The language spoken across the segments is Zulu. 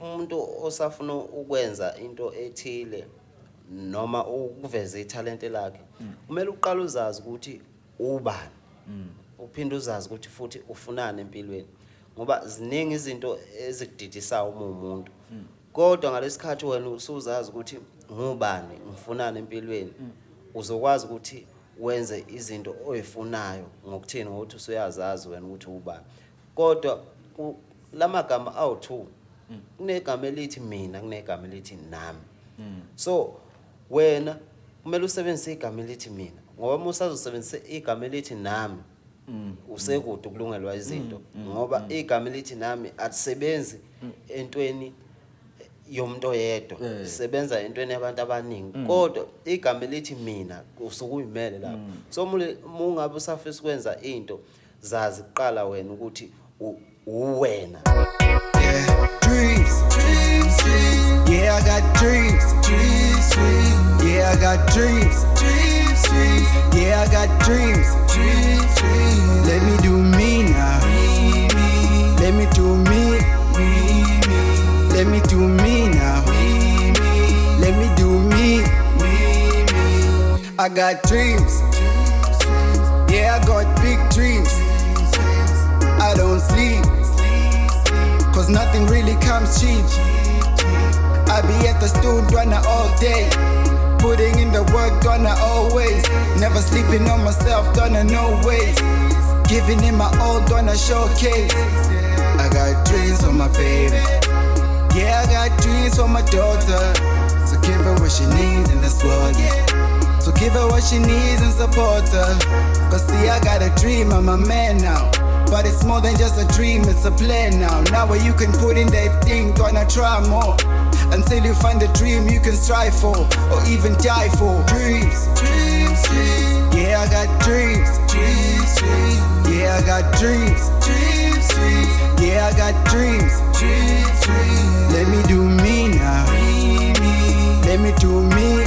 umuntu osafuna ukwenza into ethile noma ukuveza italente lakhe kumele uqala uzazi ukuthi ubani uphinde uzazi ukuthi futhi ufunani empilweni ngoba ziningi izinto ezikudidisayo umuntu kodwa ngalesikhathi wena usuzazi ukuthi ngubani ngifunani empilweni uzokwazi ukuthi wenze izinto oyifunayo ngokuthini ukuthi usuyazazi wena ukuthi ubani kodwa lamagama awu2 kunegama elithi mina kunegama elithi nami so wena kumele usebenzise igama elithi mina ngoba uma usazosebenzisa igama elithi nami usekude ukulungelwa izinto ngoba igama elithi nami alisebenzi entweni yomuntu oyedwa sisebenza entweni yabantu abaningi kodwa igama elithi mina usuke uyimele lapho so ungabe usafisa ukwenza into zazi kuqala wena ukuthi uwena. Yeah, I got dreams. Yeah, I got dreams. Yeah, I got dreams. Let me do me now. Let me do me. Let me do me now. Let me do me. I got dreams. Yeah, I got big dreams. I don't sleep, cause nothing really comes cheap. I be at the studio all day, putting in the work, gonna always. Never sleeping on myself, gonna no ways. Giving in my all, gonna showcase. I got dreams for my baby. Yeah, I got dreams for my daughter. So give her what she needs in this world, yeah. So give her what she needs and support her. Cause see, I got a dream, I'm a man now. But it's more than just a dream, it's a plan now. Now where you can put in that thing, gonna try more. Until you find the dream you can strive for, or even die for. Dreams, dreams, dreams. Yeah, I got dreams, dreams, dreams. Yeah, I got dreams, dreams, dreams. Yeah, I got dreams, dreams, dreams. Let me do me now. Let me do me.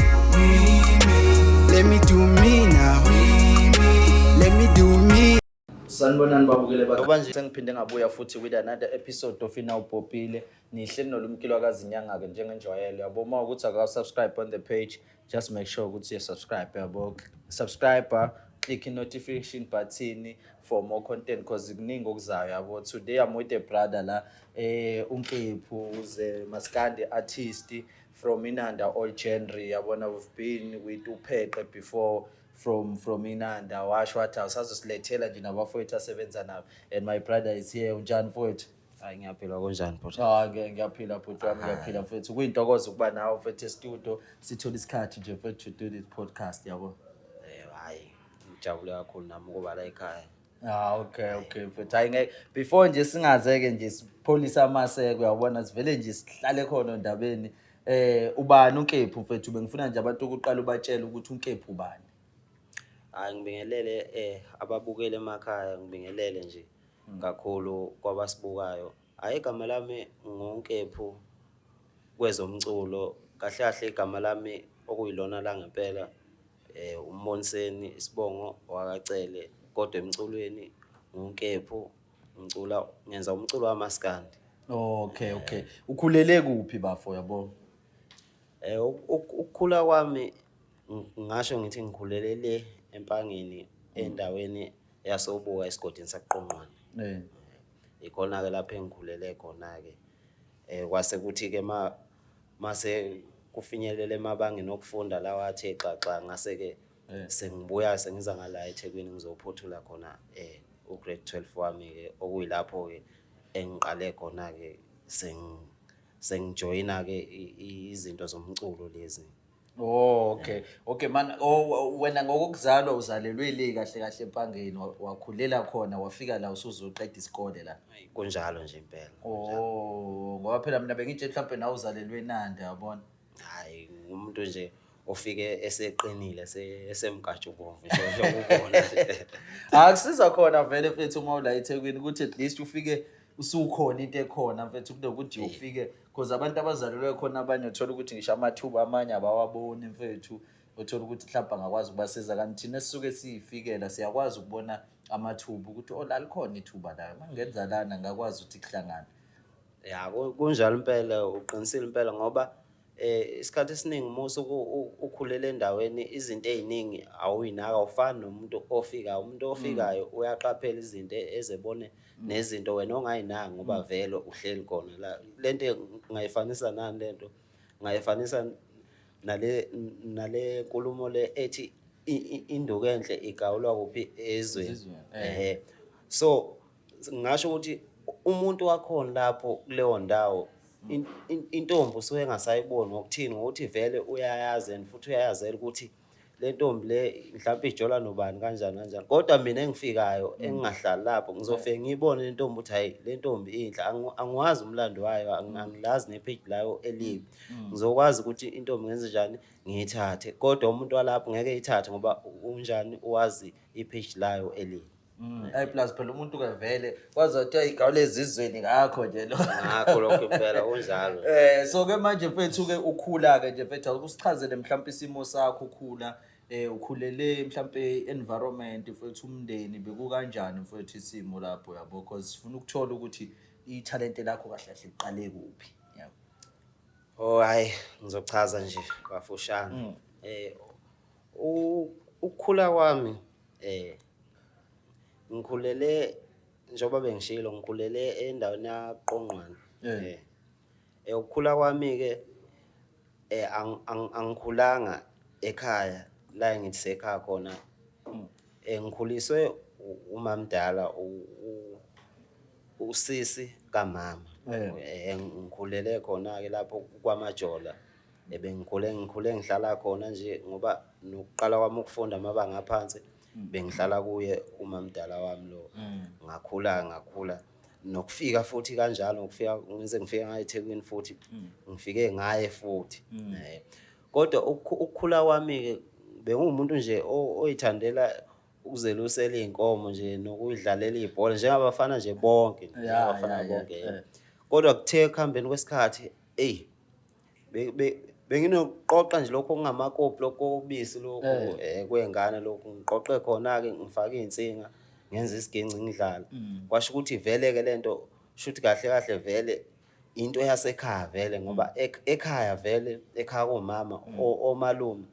Let me do me now. Let me do me. Sanibonani babukele bakanje sengiphinde ngabuya futhi with another episode of Ina Upopile nihleli nolumkilo akazinyanga ke njengenjwayelo yabo uma ukuthi aka subscribe on the page just make sure ukuthi you subscribe yabo subscriber click notification button for more content cause kuningi okuzayo yabo today I'm with a brother la Nkephu ze Maskandi artist from Inanda all genre yabona we've been with Upheqe before from Inanda washo wathi awusazosilethela nje nabafowethu asebenza nabo and my brother is here unjani mfowethu hayi ngiyaphila konjani bhuti ngiyaphila bhuti wami ngiyaphila mfowethu kuyintokozo ukuba nawe mfowethu studio sithola isikhathi nje mfowethu to do this podcast yabo hayi ngijabule kakhulu nami ukuba la ekhaya okay mfowethu hayi before nje singazeke nje sipholisa amaseko uyabona sivele nje sihlale khona endabeni ubani uNkephu mfowethu bengifuna nje abantu ukuqala ubatshela ukuthi uNkephu ubani. Ngibingelele ababukele emakhaya ngibingelele nje kakhulu kwabasibukayo igama lami nguNkephu kwezomculo kahle kahle igama lami okuyilona la ngempela umboniseni isibongo wakacele kodwa emculweni nguNkephu ngicula ngenza umculo waMaskandi. Okay ukhulele kuphi bafo yabo? Ukukhula kwami ngasho ngithi ngikhulelele empangeni endaweni yasobuka esigodini saqonqwane ikhona ke lapha engikhulele khona ke kwase kuthi ke mase kufinyelele emabangeni okufunda lawa athe xaxa ngase ke sengibuya sengiza ngala eThekwini ngizophothula khona ugrade 12 wami ke okuyilapho ke engiqale khona ke sengijoyina ke izinto zomculo lezi. Okay man wena ngokuzalwa uzalelwe le kahle empangeni wakhulela khona wafika la usuzoqeda isikole la kunjalo nje impela ngoba phela mina bengitshe mhlawumbe nawe uzalelwe eNanda yabona hayi umuntu nje ofike eseqinile esemgatsho bomvu nje ukubona akusiza khona vele mfethu uma ula eThekwini ukuthi at least ufike usukhona into ekhona mfethu kunokuthi ufike because abantu abazalelwe khona abanye uthola ukuthi ngisho amathuba amanye abawaboni mfethu uthola ukuthi mhlawumbe angakwazi ukubasiza kanti thina sisuke siyifikela siyakwazi ukubona amathuba ukuthi la likhona ithuba la mangenza lana ngakwazi ukuthi kuhlangana Ya kunjalo impela uqinisile impela ngoba isikhathi esiningi musu ukhulele endaweni izinto eziningi awuyinaka ufana nomuntu ofikayo umuntu ofikayo uyaqaphela izinto ezebone nezinto wena ongayinaka ngoba vele uhleli khona la lento ngayifanisa nani lento ngayifanisa nale nkulumo le ethi induku enhle igawulwa kuphi ezweni so ngisho ukuthi umuntu wakhona lapho kuleyo ndawo intombi usuke engasayiboni ngokuthini ngokuthi vele uyayazi and futhi uyayazela ukuthi le ntombi le mhlawumbe ijola nobani kanjani kodwa mina engifikayo engingahlali lapho ngizofika ngiyibone le ntombi ukuthi hayi le ntombi inhle angiwazi umlando wayo angilazi nepage layo elibi ngizokwazi ukuthi intombi ngenze njani ngiyithathe kodwa umuntu walapho ngeke eyithathe ngoba unjani uwazi ipage layo elibi Ay plus phela umuntu ke vele wazothi ayigawule ezizweni ngakho nje lo ngakho lokho impela kunjalo so ke manje mfethu ke ukhula ke nje mfethu akusichazele mhlawumbe isimo sakho ukhula ukhulele mhlawumbe environment mfethu umndeni beku kanjani mfethu isimo lapho yabo because sifuna ukuthola ukuthi italent lakho kahle kahle liqale kuphi yabo. Oh hayi ngizochaza nje kafushane ukukhula kwami ngikhulele njengoba bengishilo ngikhulele endaweni yaqongqwana ukukhula kwami ke angikhulanga ekhaya la ngithi sekhaya khona ngikhuliswe umamdala usisi kamama ngikhulele khona ke lapho kwamajola ngikhule ngihlala khona nje ngoba nokuqala kwami ukufunda amabanga aphansi bengihlala kuye umamdala wami lo ngakhula nokufika futhi kanjalo ngifika ngize ngifike ngaye eThekwini futhi ngifike ngaye futhi kodwa ukukhula kwami ke bengumuntu nje oyithandela ukuzelusela inkomo nje nokuyidlalela ibhola njengabafana nje bonke njengabafana bonke kodwa kuthe ekuhambeni kwesikhathi benginoqoqa nje lokho okungamakopi lokho okubisi lokho kwengane lokho ngiqoqe khona ke ngifake izinsinga ngenza isiginci ngidlala kwasho ukuthi vele ke lento shuthi kahle vele into yasekhaya vele ngoba ekhaya vele ekhaya komama omalume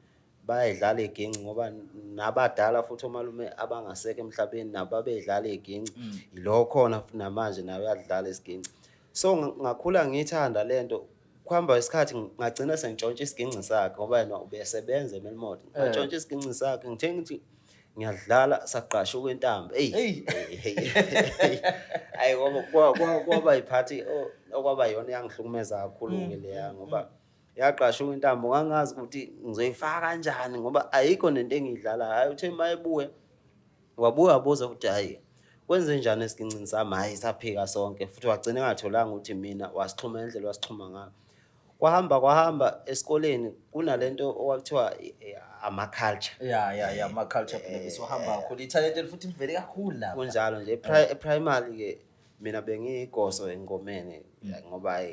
bayadlala iginci ngoba nabadala futhi omalume abangaseke emhlabeni nababedlala iginci lo khona namanje nawe uyadlala isiginci so ngakhula ngithanda lento kuhamba isikhathi ngagcina sengitshontsha isiginci sakhe ngoba yena ubesebenza eMelmoto ngitshontsha isiginci sakhe ngithe ngithi ngiyadlala saqasha ukwentambo hayi kwaba iphathi okwaba yona yangihlukumeza kakhulu ke leya ngoba yaqasha ukwentambo ngangazi ukuthi ngizoyifaka kanjani ngoba ayikho nento engidlala hayi uthe mayebuye wabuya wabuza ukuthi hayi kwenze njani esigincini sami hayi saphika sonke futhi wagcina engatholanga ukuthi mina wasixhuma endlela wasixhuma ngayo kwahamba esikoleni kunalento okwakuthiwa ama-culture ya ama-culture phela sohamba kakhulu italent futhi livele kakhulu lapha kunjalo nje primary ke mina bengiyigoso engomeni ngoba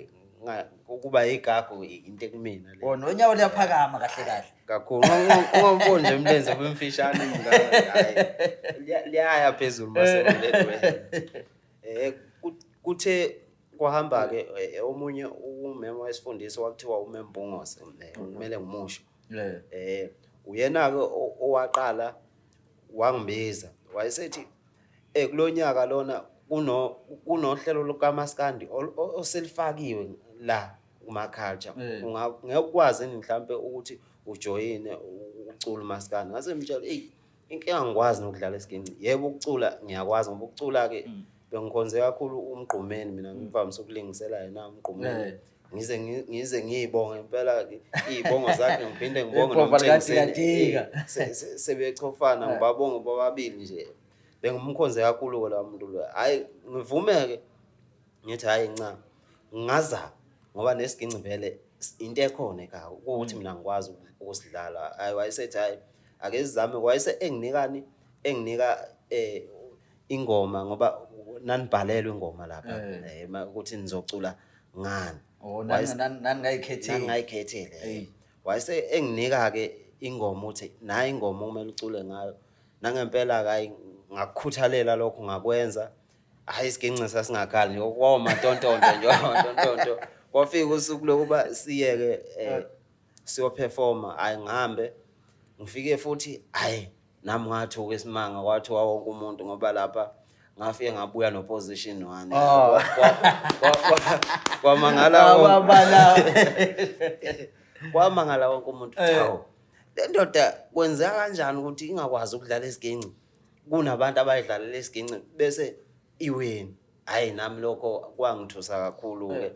ukuba igagu into kumina le nonyawo liyaphakama kahle kakhulu ungamboni nje umlenze wemfishane hayi liyaya phezulu mase kuthe kwahamba ke omunye umema wesifundisi wakuthiwa umembungose kumele ngimusho uyena ke owaqala wangibiza wayesethi kulonyaka lona kunohlelo lukaMaskandi oselifakiwe la kuma culture ngekwazi mhlambe ukuthi ujoyine ucula uMaskandi ngase mtshela inkinga ngikwazi nokudlala isiginci yebo ukucula ngiyakwazi ngoba ukucula ke bengikhonze kakhulu umgqumeni mina ngivamise ukulingisela yena umgqumeni ngize ngiyibonge impela izibongo zakhe ngiphinde ngibonge nomthengiseli sebechofana ngibabonge bobabili nje bengimkhonze kakhulu la muntu lo hayi ngivumeke ngithi hayi nca ngaza ngoba nesiginci vele into ekhona ekhaya ukuthi mina ngikwazi ukusidlala hayi wayesethi hayi ake sizame wayese enginika ingoma ngoba nanibhalelwe ingoma lapha ukuthi nizocula ngani nani ngayikhethele wayese enginika ke ingoma uthi nayi ingoma kumele ucule ngayo nangempela hayi ngakukhuthalela lokho ngakwenza hayi Isginci sasingakhali nje kwamatontonto nje amatontonto kwafika usuku lokuba siyeke siyoperforma hayi ngihambe ngifike futhi hayi nami ngathuka isimanga kwathiwa wonke umuntu ngoba lapha ngafike ngabuya no position 1 kwamangala wonke umuntu hawo le ndoda kwenzeka kanjani ukuthi ingakwazi ukudlala Isginci kunabantu abayidlalela Isginci bese iweni hayi nami lokho kwangithusa kakhulu ke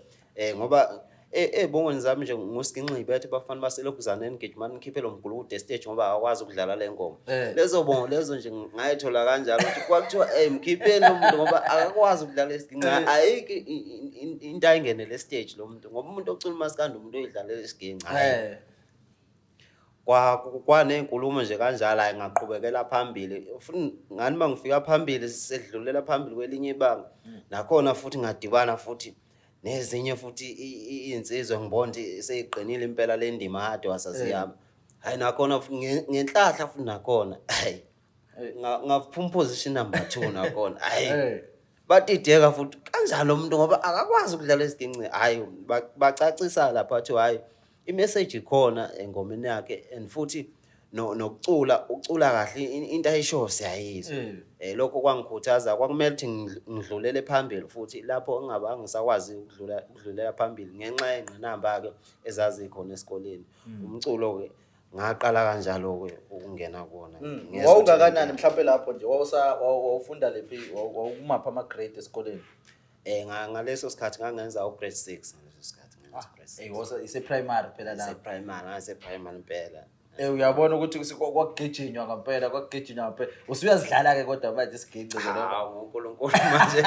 ngoba ebongweni zami nje ngosginci bethe bafana baselokuzana engagement ngikhiphe lo mgulu ku stage ngoba akwazi ukudlala le ngoma lezo bongo lezo nje ngayithola kanjalo ukuthi kwakuthiwa mkhipheni lo muntu ngoba akakwazi ukudlala Isginci ayike into ayingene le stage lo muntu ngoba umuntu ocula Maskandi umuntu oyidlalela Isginci hayi kwanenkulumo nje kanjalo hayi ngaqhubekela phambili futhi ngani mangifika phambili sisedlulela phambili kwelinye ibanga nakhona futhi ngadibana futhi nezinye futhi insizwe ngibonde seyiqinile impela le ndima hade wasasiyama hayi nakhona futhi ngenhlahla futhi nakhona hayi ngaphuma position number 2 nakhona hayi batideka futhi kanjalo umuntu ngoba akakwazi ukudlala Isginci hayi bacacisa lapha athi hayi imessage ikhona engomeni yakhe and futhi nokucula ucula kahle into ayisho siyayizwa lokho kwangikhuthaza kwakumele ukuthi ngidlulele phambili futhi lapho ngingaba ngisakwazi ukudlulela phambili ngenxa yenqinamba ke ezazi khona esikoleni umculo ke ngaqala kanjalo ke ukungena kuona wawungakanani mhlawumbe lapho nje wawufunda lephi wawumapha ama grade esikoleni ngaleso sikhathi ngangenza grade 6 ngaleso sikhathi ise primary phela la ise primary impela uyabona ukuthi kwakugijinywa ngempela usuyazidlala ke kodwa manje Isginci ke lo ngoNkulunkulu manje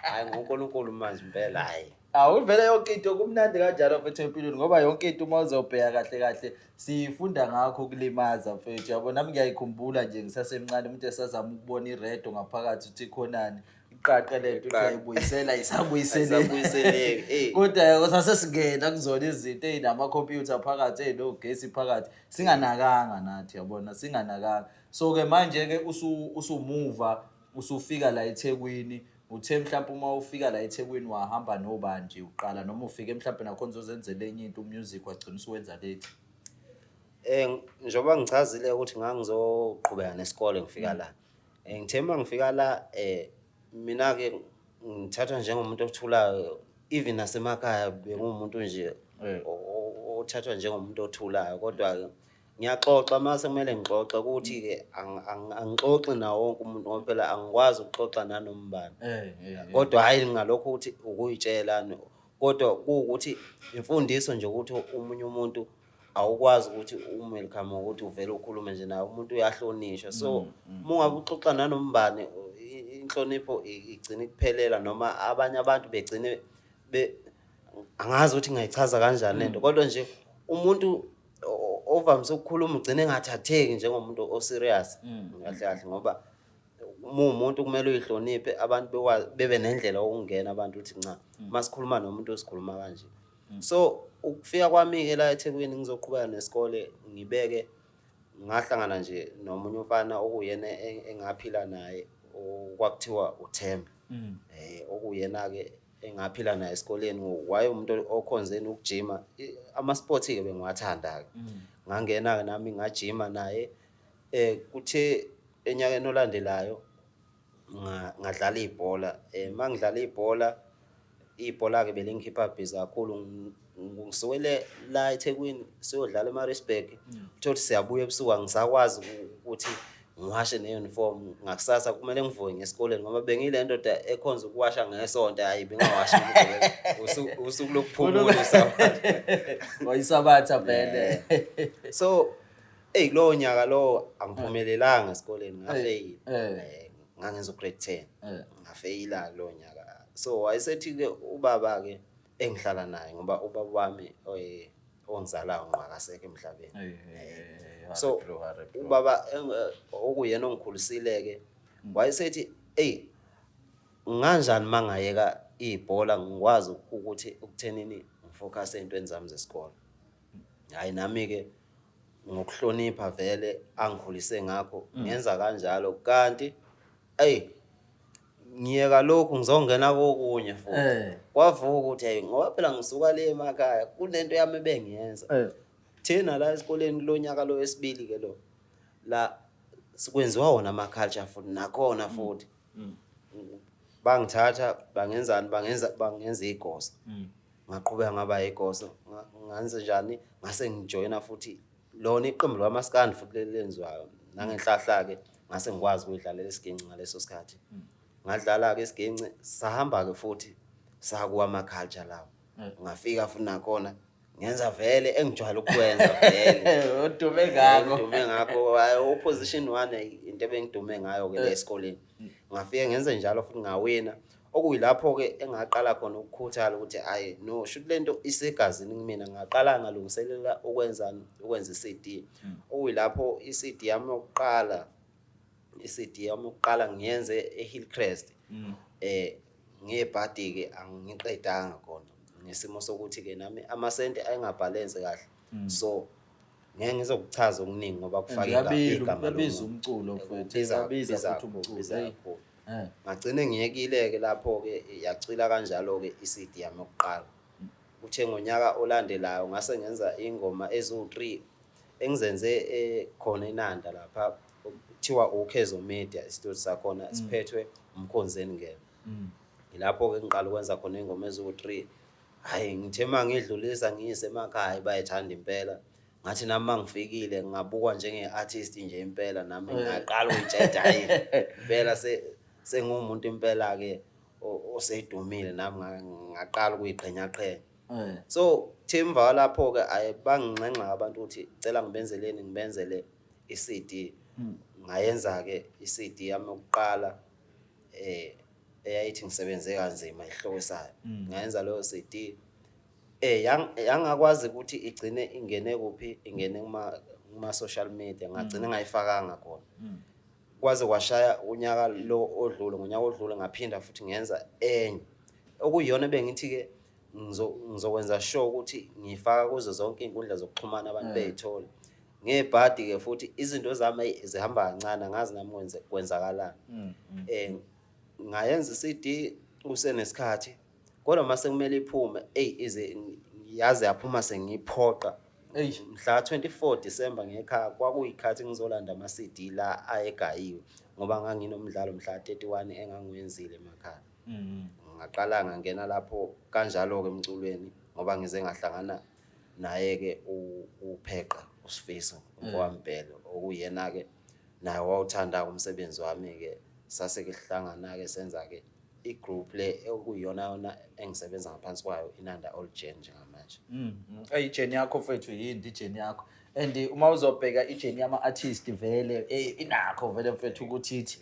hayi ngoNkulunkulu manje impela hayi uvela yonke into kumnandi kanjalo mfethu empilweni ngoba yonke into uma uzobheka kahle sifunda ngakho kulimaza mfethu yabo nami ngiyayikhumbula nje ngisasemncane umuntu esazama ukubona iredo ngaphakathi uthi khonani iqaqe lento uyayibuyisela isabuyiseleke kodwa sasesingena kuzona izinto ezinama computer phakathi enogesi phakathi singanakanga nathi yabona singanakanga so ke manje ke usumuva usufika la eThekwini uthe mhlawumbe uma ufika la eThekwini wahamba nobanje uqala noma ufike mhlawumbe nakhona uzenzele enye into music wagcina usuwenza lethi njoba ngichazile ukuthi ngangizoqhubeka nesikole ngifika la ngithema ngifika la mina ke ngithathwa njengomuntu othulayo even yasemakhaya bengumuntu nje othathwa njengomuntu othulayo kodwa ngiyaxoxa mase kumele ngixoxe ukuthi ke angixoxi nawo wonke umuntu ngoba phela angikwazi ukuxoxa nanombani kodwa hayi ngalokho ukuthi ukuyitshela kodwa kuukuthi imfundiso nje ukuthi umunye umuntu awukwazi ukuthi welcome ukuthi uvele ukhulume nje nawe umuntu uyahlonishwa so mungabe uxoxa nanombani inhlonipho igcina ikuphelela noma abanye abantu begcine angazi ukuthi ngayichaza kanjani lento kodwa nje umuntu ovamise ukukhuluma ugcine engathatheki njengomuntu oserious kahle ngoba umuntu kumele uyihloniphe abantu bebe nendlela okungena abantu uthi nca masikhuluma nomuntu osikhuluma kanje so ukufika kwami ke la eThekwini ngizoqhubeka nesikole ngibeke ngahlangana nje nomunye umfana okuyena engaphila naye okwakuthiwa uThemba okuyena ke engaphila naye esikoleni waye umuntu okhonzeni ukujima ama sports ke bengiwathanda ke ngangena ke nami ngajima naye kuthe enyakeni olandelayo ngadlala ibhola mangidlala ibhola ke belingikhipha busy kakhulu ngisukele la eThekwini siyodlala eMaritzburg uthi siyabuya ebusuku angisakwazi ukuthi ngiwashe neuniform ngakusasa kumele ngivuke ngesikoleni ngoba bengile ndoda ekhonza ukuwasha ngesonto hayi bengawashi usuku lokuphumula wayisabatha phela so lo nyaka lo angiphumelelanga esikoleni ngafeyila ngangenza grade 10 ngafeyila lo nyaka so wayesethi ke ubaba ke engihlala naye ngoba ubaba wami ongizalayo ngqwakasekho emhlabeni so ubaba okuyena ongikhulisile ke wayesethi nganjani mangayeka ibhola ngikwazi ukuthi ukuthenini ngifocus ezintweni zami zesikole hayi nami ke ngokuhlonipha vele angikhulise ngakho ngenza kanjalo kanti ngiyeka lokhu ngizongena kokunye futhi kwavuka ukuthi hey ngoba phela ngisuka le emakhaya kunento yami bengiyenza thina la esikoleni lonyaka lo wesibili ke lo la sikwenziwa wona ama culture futhi nakhona futhi bangithatha bangenza igosa ngaqhubeka ngaba igosa nganze njani ngase ngijoyina futhi lona iqembu lamaskandi futhi lenziwayo nangenhlahla ke ngase ngikwazi ukudlalela Isginci ngaleso sikhathi ngadlala ke Isginci sahamba ke futhi sakuwa ama culture lawo ngafika futhi nakhona ngenza vele engijwayele ukwenza vele udume ngakho udume ngakho opposition 1 into ebengidume ngayo ke esikoleni ngafike ngenze njalo futhi ngawina okuyilapho ke engaqala khona ukukhuthala ukuthi hayi no shoot lento isegazini kumina ngaqala ngalungiselela ukwenza iCD okuyilapho iCD yami yokuqala ngiyenze eHillcrest ngebhadi ke angiqedanga khona ngesimo sokuthi ke nami amasenti ayengabhalense kahle so ngeke ngizokuchaza okuningi ngoba kufaka igama lobiza umculo futhi yabiza futhi umculo ngagcine ngiyekile ke lapho ke yacila kanjalo ke iCD yami yokuqala uthe ngonyaka olandelayo ngase ngenza ingoma ezu3 engizenze khona Inanda lapha kuthiwa ukhezo media studio sakhona siphethwe umkhonzeni ngeke ilapho ke ngiqala ukwenza khona ingoma ezu3 hayi ngithe mangidlulisa ngiyisemakhaya bayithanda impela ngathi nami mangifikile ngabukwa njenge-artist nje impela nami ngaqala ukutsheda hayi impela sengumuntu impela ke osedumile nami ngaqala ukuyiqhenya so themva lapho ke ayibangingxenxa abantu ukuthi cela ngibenzele iCD ngayenza ke iCD yami yokuqala eyayithi ngisebenze kanzima ihloko sayo ngayenza leyo CD yangakwazi ukuthi igcine ingene kuphi ingene kuma social media ngagcina ngayifakanga khona kwaze kwashaya unyaka lo odlule ngonyaka odlule ngaphinda futhi ngenza enye okuyiyona bengithi ke ngizokwenza sure ukuthi ngifaka kuzo zonke inkundla zokuxhumana abantu beyithola ngebhadi ke futhi izinto zami zihamba kancane ngazi nami kwenzakalana ngayenza iCD kusenesikhathi kodwa mase kumele iphume ize yaze yaphuma sengiphoqa mhla 24 December ngekhaya kwakuyikhathi ngizolanda ama CD la ayegayiwe ngoba nganginomdlalo mhla 31 engangwenzile emakhaya ngaqala ngangena lapho kanjalo ke emculweni ngoba ngize ngahlangana naye ke uPheqa uSifiso ngokwambhelo okuyena ke naye wawuthanda umsebenzi wami ke sase ke sihlangana ke senza ke igroup le okuyiyona engisebenza ngaphansi kwayo Inanda All Gen njengamanje ijeni yakho mfethu yini ijeni yakho and uma uzobheka ijeni yama artist vele inakho vele mfethu ukuthi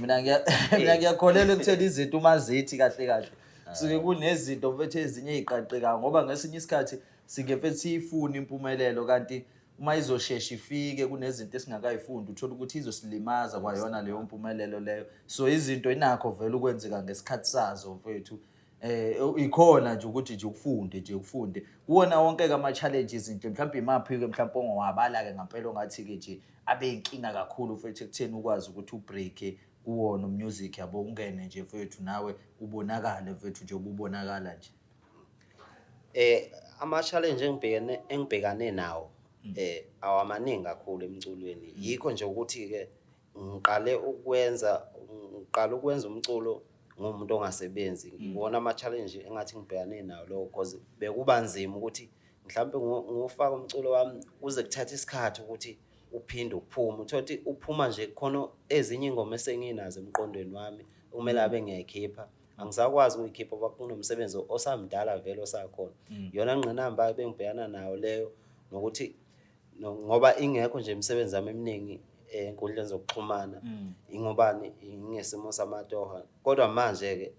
mina ngiyakholelwa ukuthela izinto uma zithi kahle suke kunezinto mfethu ezinye eziqaqeka ngoba ngesinye isikhathi sike mfethu sifuna impumelelo kanti uma izoshesha ifike kunezinto esingakayifunda uthola ukuthi izosilimaza kwayona leyo mpumelelo leyo so izinto inakho vele ukwenzeka ngesikhathi sazo mfethu ikhona nje ukuthi nje ufunde kuona wonke ama challenges nje mhlawumbe imaphi ke mhlawumbe ongwabala ke ngempela ongathi ke nje abe inkinga kakhulu mfethu ekutheni ukwazi ukuthi ubreak kuwona music yabo ungene nje mfethu nawe ubonakale mfethu nje ubonakala nje ama challenge engibhekane nawo awamaningi kakhulu emculweni yikho nje ukuthi ke ngiqala ukwenza umculo ngomuntu ongasebenzi ngibona ama challenge engathi ngibhekane nawo lo because bekuba nzima ukuthi mhlawumbe ngofaka umculo wami uze kuthatha isikhathi ukuthi uphinde uphume uthothi uphuma nje khona ezinye ingoma esenginazo emqondweni wami kumele abe ngiyayikhipha angisakwazi ukuyikhipha ngoba kunomsebenzi osamdala vele osakhona yona ngqinamba ebengibhekana nayo leyo nokuthi ngoba ingekho nje imisebenzi yami eminingi enkundleni zokuxhumana ingobani ingesimo samatoha kodwa manje ke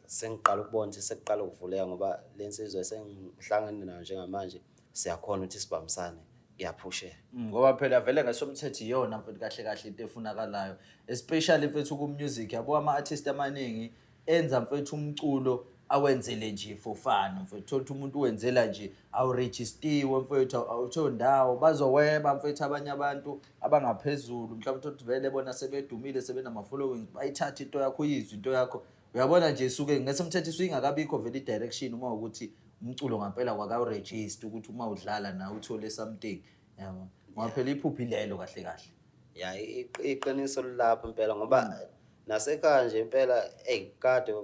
sengiqala ukubona ukuthi sekuqala ukuvuleka ngoba lensizwe sengihlangene nayo njengamanje siyakhona ukuthi sibambisane kuyaphusheka ngoba phela vele ngasomthetho iyona mfethu kahle into efunakalayo especially mfethu ku music yabo ama artist amaningi enza mfethu umculo awenzele nje for fun mfethu thothi umuntu wenzela nje awuregistiwe mfethu awuthondawo bazoweba mfethu abanye abantu abangaphezulu mhlawumbe thothi vele bona sebedumile sebenama followings bayithatha into yakho uyizwe into yakho uyabona nje suke ngesemthetho isingakabikho vele i-direction uma ukuthi umculo ngampela kwaka-register ukuthi uma udlala na uthole something yabo ngoba phela iphuphi lelo kahle kahle ya iqiniso lapho impela ngoba nasekhaya nje impela kade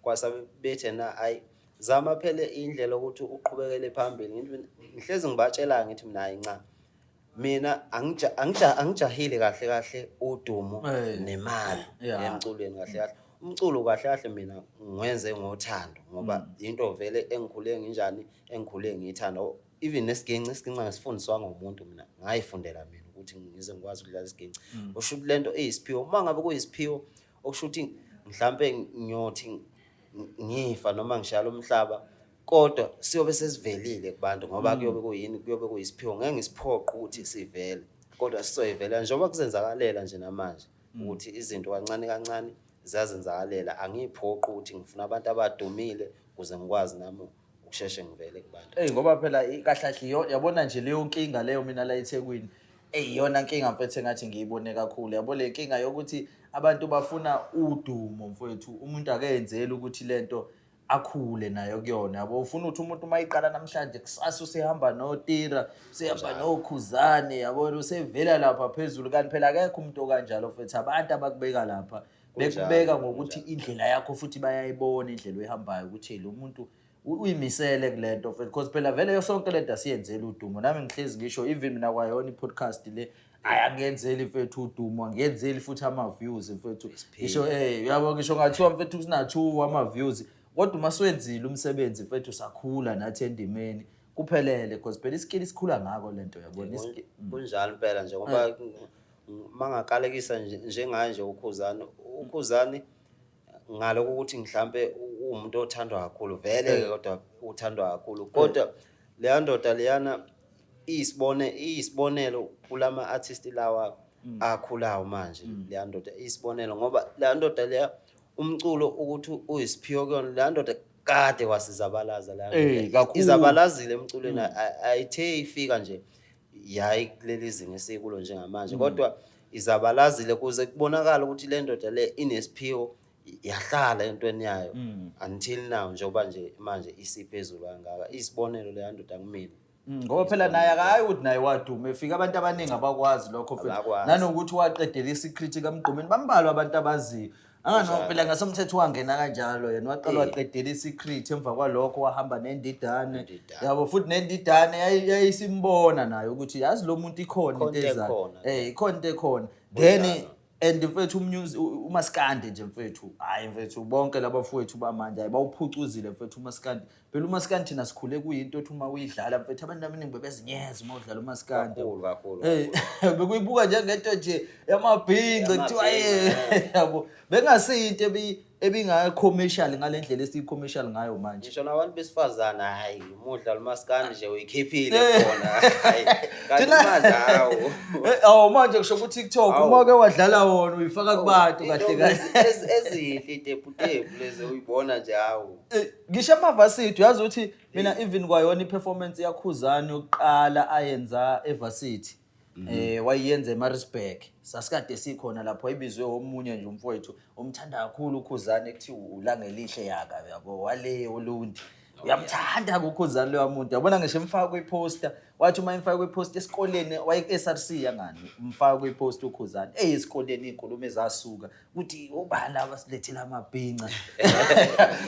kwasabe bethe na ayi zama phela indlela ukuthi uqhubekele phambili ngihlezi ngibatshela ngithi mina hayi nca mina angijahile kahle kahle udumo nemali emculweni kahle kahle umculo kahle kahle mina ngiwenze ngothando ngoba into vele engikhule nginjani engikhule ngiyithanda even Isginci ngisifundiswa ngomuntu mina ngayifundela mina ukuthi ngize ngikwazi ukudlala Isginci usho ukuthi lento eyisiphiwo uma ngabe kuyisiphiwo okusho ukuthi mhlambe ngiyothi ngifa noma ngishaya umhlaba kodwa siyobe sesivelile kubantu ngoba kuyobe kuyini kuyobe kuyisiphiwo ngeke ngisiphoqa ukuthi sivele kodwa sizoyivela njengoba kuzenzakalela nje namanje ukuthi izinto kancane kancane ziyazenzakalela angiphoqa ukuthi ngifuna abantu abadumile ukuze ngikwazi nami ukusheshe ngivele kubantu ngoba phela kahlahle yabona nje leyo nkinga leyo mina la eThekwini iyona nkinga mfethu ngathi ngiyibone kakhulu yabo le nkinga yokuthi abantu bafuna udumo mfethu umuntu akenzeli ukuthi lento akhule nayo kuyona yabo ufuna ukuthi umuntu mayiqala namhlanje kusasa usehamba noTira usehamba noKhuzane yabo usevela lapha phezulu kanti phela akekho umuntu okanjalo mfethu abantu abakubeka lapha bekubeka ngokuthi indlela yakho futhi bayayibona indlela oyihambayo ukuthi lo muntu uyimisele kulento mfethu because phela vele sonke lento asiyenzele udumo nami ngihlezi ngisho even mina kwayona iPodcast le ayangenzeli mfethu udumo angenzeli futhi ama-views mfethu ngisho uyabo ngisho ngathiwa mfethu sina 2 ama-views kodwa maswenzile umsebenzi mfethu usakhula nathi endimeni kuphelele because phela iskill isikhula ngako lento yabona kunjalo impela nje ngoba mangakalekisa njengaye nje ukhuzani ngaloko ukuthi mhlambe umuntu othandwa kakhulu vele kodwa uthandwa kakhulu kodwa le ndoda leyana isibonelo kulama artist lawa akhulayo manje le ndoda isibonelo ngoba le ndoda leya umculo ukuthi uyisiphiwo kuyona le ndoda kade wasizabalaza la izabalazile emculweni ayithe ifika nje yayi kuleli zinga esikulo njengamanje kodwa izabalazile kuze kubonakala ukuthi le ndoda le inesiphiwo yahlala entweni yayo until now njengoba nje manje isiphezulu kangaka isibonelo le ndoda kumina ngoba phela naye akayi ukuthi naye waduma efika abantu abaningi abakwazi lokho phela nanokuthi waqedela isecret kaMgqumeni bambalwa abantu abaziyo angano phela ngasemthetho wangena kanjalo yena waqala waqedela isecret emva kwalokho wahamba neNdidane yabo futhi neNdidane yayisimbona nayo ukuthi yazi lo muntu ikhona into ezayo ikhona into ekhona then and mfethu uMaskandi nje mfethu hayi mfethu bonke labafowethu bamanje bawuphucuzile mfethu uMaskandi phela uMaskandi thina sikhule kuyinto othi uma uyidlala mfethu abantu abaningi bebezinyeza uma udlala uMaskandi kakhulu bekuyibuka njengento nje yamabhinqa kuthiwa yabo bengasinto ebinga-commercial ngalendlela esiyi-commercial ngayo manje ngisho nabantu besifazana hayi umudlalo uMaskandi nje uyikhiphile khona hayi kanti manje hawo manje kusho ku-TikTok uma ke wadlala wona uyifaka kubantu kahle kahle ezihle itepu lezi uyibona nje hawo ngisho amavasithi uyazi ukuthi mina even kwayona iperformance yakhuzani yokuqala ayenza eVarsity wayenza eMaritzburg sasikade sikhona lapho ibizwe omunye nje umfowethu omthanda kakhulu uKhuzani ekuthiwa ulangelihle yaka yabo wale olundi uyamthanda uKhuzani lo muntu yabona ngisho emfaka kwiposter wathi uma emfaka kwiposter esikoleni waye-SRC yangani umfaka kwiposter uKhuzani esikoleni inkulumo ezasuka ukuthi ubani abasilethela amabhinqa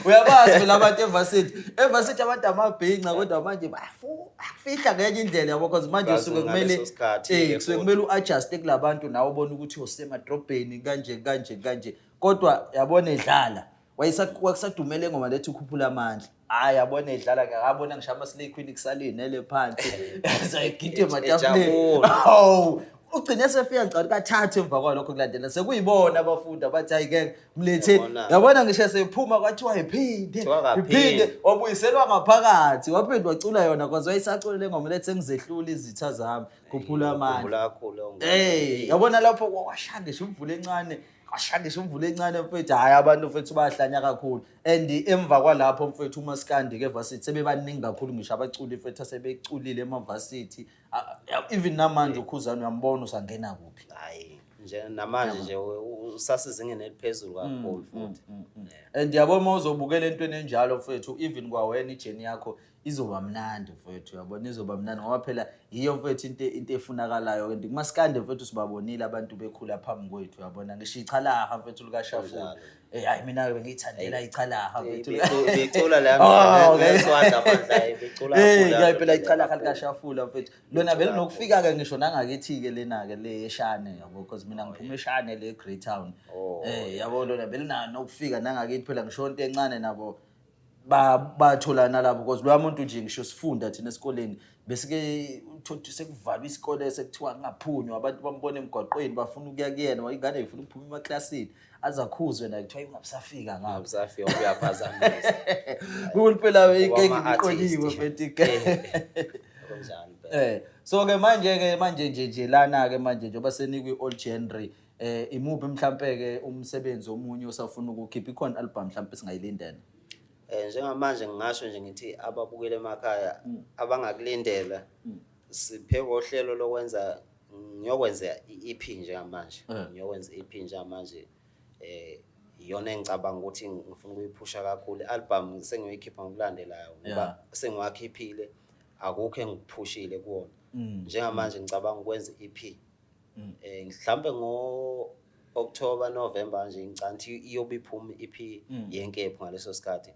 uyabazi phela abantu eVarsity abantu amabhinqa kodwa manje bafihla ngenye indlela yabo because manje usuke kumele uadjust kulabantu nawe ubona ukuthi usemadrobheni kanje kodwa yabona edlala wayesadumele ngoma lethi ukhuphula amandla hayi yabona edlala ngakabona ngisho ama-Slay Queen kusalinele phansi sayigide ematafuleni ugcine sefika ngicela kathathu emva kwalokho kulandela sekuyibona abafundi abathi ayike mletheni yabona ngisho sephuma kwathiwa iphinde wabuyiselwa ngaphakathi waphinde wacula yona kwaze wayisaculele ngoma lethi sengizehlula izitha zami khuphula amandla yabona lapho washanga umvula encane ashadisha umvula encane mfethu hayi abantu mfethu bayahlanya kakhulu and emva kwalapho mfethu uMaskandi ke eVarsity sebebaningi kakhulu ngisho abaculi mfethu asebeculile emaVarsity even namanje uKhuzani uyambona usangena kuphi hayi nje namanje nje usasizingeni eliphezulu kakhulu futhi. And yabo mawuzobukela entweni enjalo mfethu even kwawena ijeni yakho izoba mnandi mfethu yabona izoba mnandi ngoba phela iyo mfethu into efunakalayo and kumaskande mfethu sibabonile abantu bekhula phambi kwethu yabona ngisho ichalaha mfethu likaShafula hayi mina bengithandela ichalaha mfethu becula la ngeswada bandla becula kakhulu phela ichalaha likaShafula mfethu lona vele nokufika ke ngisho nangakithi ke lena ke le eShane yabo because mina ngiphuma eShane le Great Town yabo lona vele nokufika nangakithi phela ngisho into encane nabo batholana lapho because lo muntu nje ngisho sifunda thina esikoleni besike uthothi sekuvalwa isikole sekuthiwa ngaphunywa abantu bambona emgwaqweni bafuna ukuya kuyena wayingane ifuna ukuphuma emaklasini azakhuzwe na kuthiwa ingabusafika ngapha usafika uyaphazamisa kuphela inkinga iqoliwe mfethu kunjani so ke manje nje lana ke manje njengoba senikwi all genre imuphi mhlambe ke umsebenzi omunye osafuna ukukhipha ikhona album mhlambe singayilindela njengamanje ngingasho nje ngithi ababukele emakhaya abangakulindela sipheke ohlelo lokwenza ngiyokwenza iEP njengamanje ngiyokwenza iEP njengamanje iyona engicabanga ukuthi ngifuna ukuyiphusha kakhulu album sengiyoyikhipha ngokulandelayo ngoba sengiwakhiphile akukho engikuphushile kuwona njengamanje ngicabanga ukwenza iEP mhlambe ngo October November nje ngicanthi iyobe iphuma iEP yenkephu ngaleso sikhathi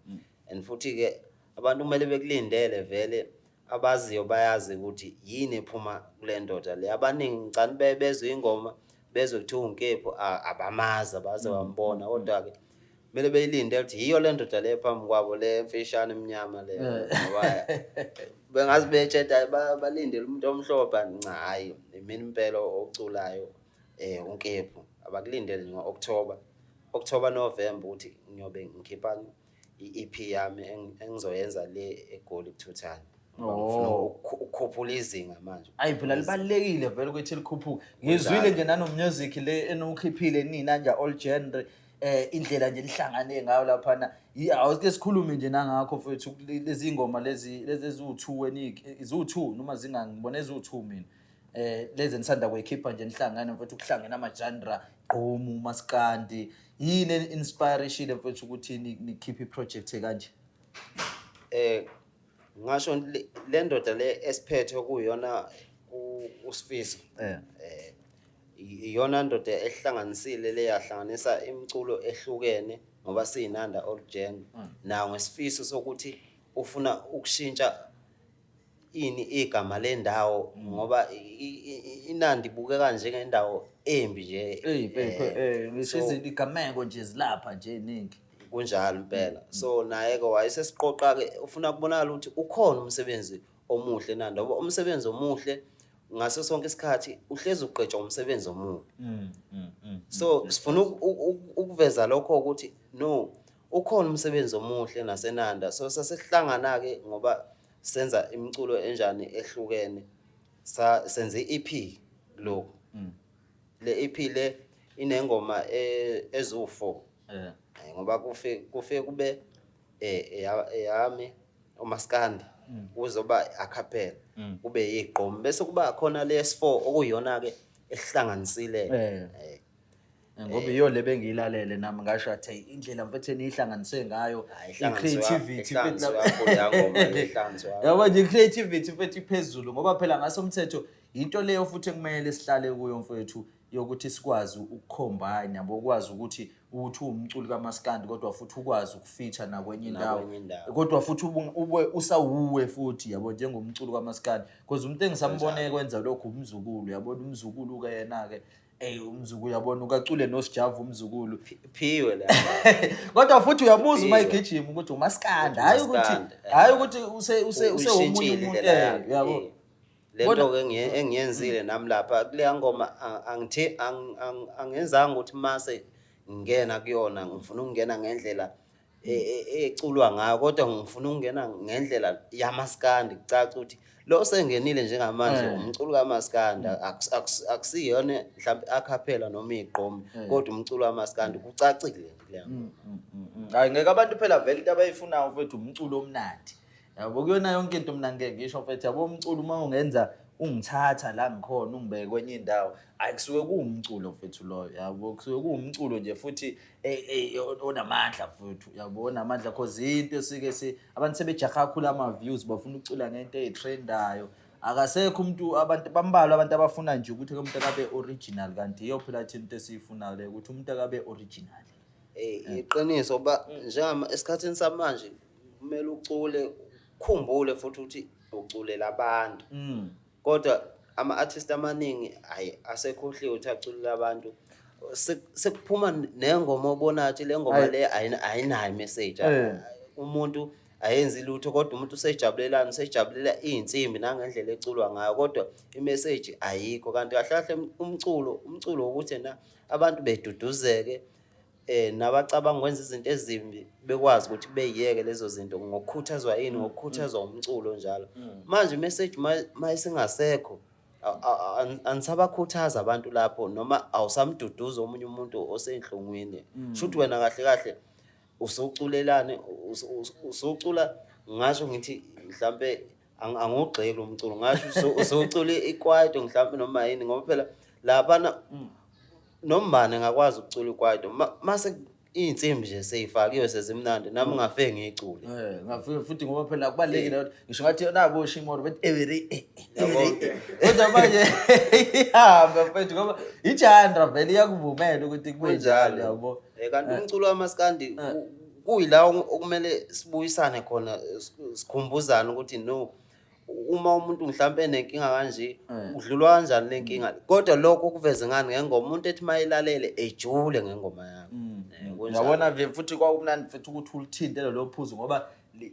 and futhi ke abantu kumele bekulindele vele abaziyo bayazi ukuthi yini ephuma kule ndoda le abaningi ngicanti bezwe ingoma bezwe kuthiwa uNkephu abamazi abaze bambona kodwa ke kumele beyilinde ukuthi yiyo le ndoda le phambi kwabo le mfishane emnyama le ngoba bengazi betsheta balindele umuntu omhlophe hayi imini impela oculayo uNkephu abakulindele ngo-October November ukuthi ngiyobe ngikhipha iEP yami engizoyenza le eGoli kuThuthani ngifuna ukukhuphula izinga manje hayi phela libalekile vele ukuthi likhuphuke ngizwile nje nanomiusic le enokhiphile nina nje all genre indlela nje lihlangane ngayo lapha na awuke sikhulume nje nangakho mfethu lezi ngoma lezi eziwu2 izu2 noma zingangibona eziwu2 mina lezi nisanda kuyikhipha nje nihlangane mfethu ukuhlangena ama-genre gqomu maskandi yini inspiration mfethu ukuthi nikhiphe iproject kanje ngasho le ndoda le esiphethe kuyona uSifiso iyona ndoda ehlanganisile le yahlanganisa imiculo ehlukene ngoba siyinanda all genre nawo ngesifiso sokuthi ufuna ukushintsha ini igama lendawo ngoba Inanda ibukeka njengendawo embi nje ngisho igameko nje zilapha nje eningi kunjalo impela so naye ke wayesesiqoqa ke ufuna kubonakala ukuthi ukhona umsebenzi omuhle Inanda ngoba umsebenzi omuhle ngaso sonke isikhathi uhlezi uqetshwa umsebenzi omuhle so sifuna ukuveza lokho ukuthi no ukhona umsebenzi omuhle naseNanda so sasihlangana ke ngoba senza imiculo enjani ehlukene senze iEP lo le EP le inengoma ezu4 ngoba kufe kube yami uMaskandi uzoba acapella kube yiqomo bese kuba khona les4 okuyona ke ehlanganisile ngoba iyo le bengiyilalele nami ngasho athi indlela mfethu enihlanganise ngayo i-creativity yabo nje creativity mfethu iphezulu ngoba phela ngasomthetho into leyo futhi kumele sihlale kuyo mfethu yokuthi sikwazi ukucombine yabo ukwazi ukuthi umculi kaMaskandi kodwa futhi ukwazi ukufeature nakwenye indawo kodwa futhi ube usawuwe futhi yabo njengomculi kaMaskandi because umuntu engisambone ekwenza lokho umzukulu yabona umzukulu ke yena ke umzukulu yabona ukacule noSijavu umzukulu phiwe la kodwa futhi uyabuza umayigijima ukuthi uMaskandi hayi ukuthi use omunye umuntu yabo lento ke engiyenzile nami lapha kule ngoma angithi angenzanga ukuthi mase ngena kuyona ngifuna ukungena ngendlela eculwa ngayo kodwa ngifuna ukungena ngendlela yamaskandi kucaca ukuthi lo sengenile njengamanje umculo kaMaskandi akusiyona mhlawumbe acapella noma igqomo kodwa umculo kaMaskandi kucacile leyo hayi ngeke abantu phela vele into abayifunayo mfethu umculo omnandi yabo kuyona yonke into mina ngeke ngisho mfethu yabo umculo uma ungenza ungithatha la ngikhona ungibeke kwenye indawo ayikusuke kuwumculo mfethu loyo yabo kusuke kuwumculo nje futhi onamandla mfethu yabo onamandla cause into esike abantu sebejaha kakhulu ama views bafuna ukucula ngento ezitrendayo akasekho umuntu abantu bambalwa abantu abafuna nje ukuthi umuntu akabe original kanti iyo phela thina into esifuna le ukuthi umuntu akabe original iqiniso ba njengama esikhathini samanje kumele ucule ukhumbule futhi ukuthi uculela abantu kodwa ama artists amaningi asekhohliwe ukuthi aculela abantu sekuphuma nengoma obonathi le ngoma le ayinayo message umuntu ayenzi lutho kodwa umuntu usejabulela izinsimbi nangendlela eculwa ngayo kodwa imessage ayikho kanti kahle kahle umculo ukuthi na abantu beduduzeke nabacabanga ukwenza izinto ezimbi bekwazi ukuthi beyiyeke lezo zinto ngokukhuthazwa yini ngokukhuthazwa umculo njalo manje message mayisingasekho anisabakhuthaza abantu lapho noma awusamduduza omunye umuntu osenhlungwini shuthi wena kahle kahle usuculelane usucula ngasho ngithi mhlambe angugxeki umculo ngasho usucula ikwaito mhlambe noma yini ngoba phela lapha nombane ngakwazi ukucula ikwaito mase izinsimbi nje seyifakiwe sezimnandi nami ngafeke ngicule ngafike futhi ngoba phela kubalekile ngisho ngathi nabo shimoro bethi every kodwa manje ihamba mfethu ngoba ijandra vele iyakuvumela ukuthi kube njalo yabo kanti umculo wamaskandi kuyila okumele sibuyisane khona sikhumbuzana ukuthi no uma umuntu mhlambe enenkinga kanje udlulwa kanjani lenkinga kodwa lokho kuveze ngani ngengoma umuntu ethi mayilalele ejule ngengoma yakho ngiyabona vele futhi kwakumnandi futhi ukuthi ulithinte lo phuzu ngoba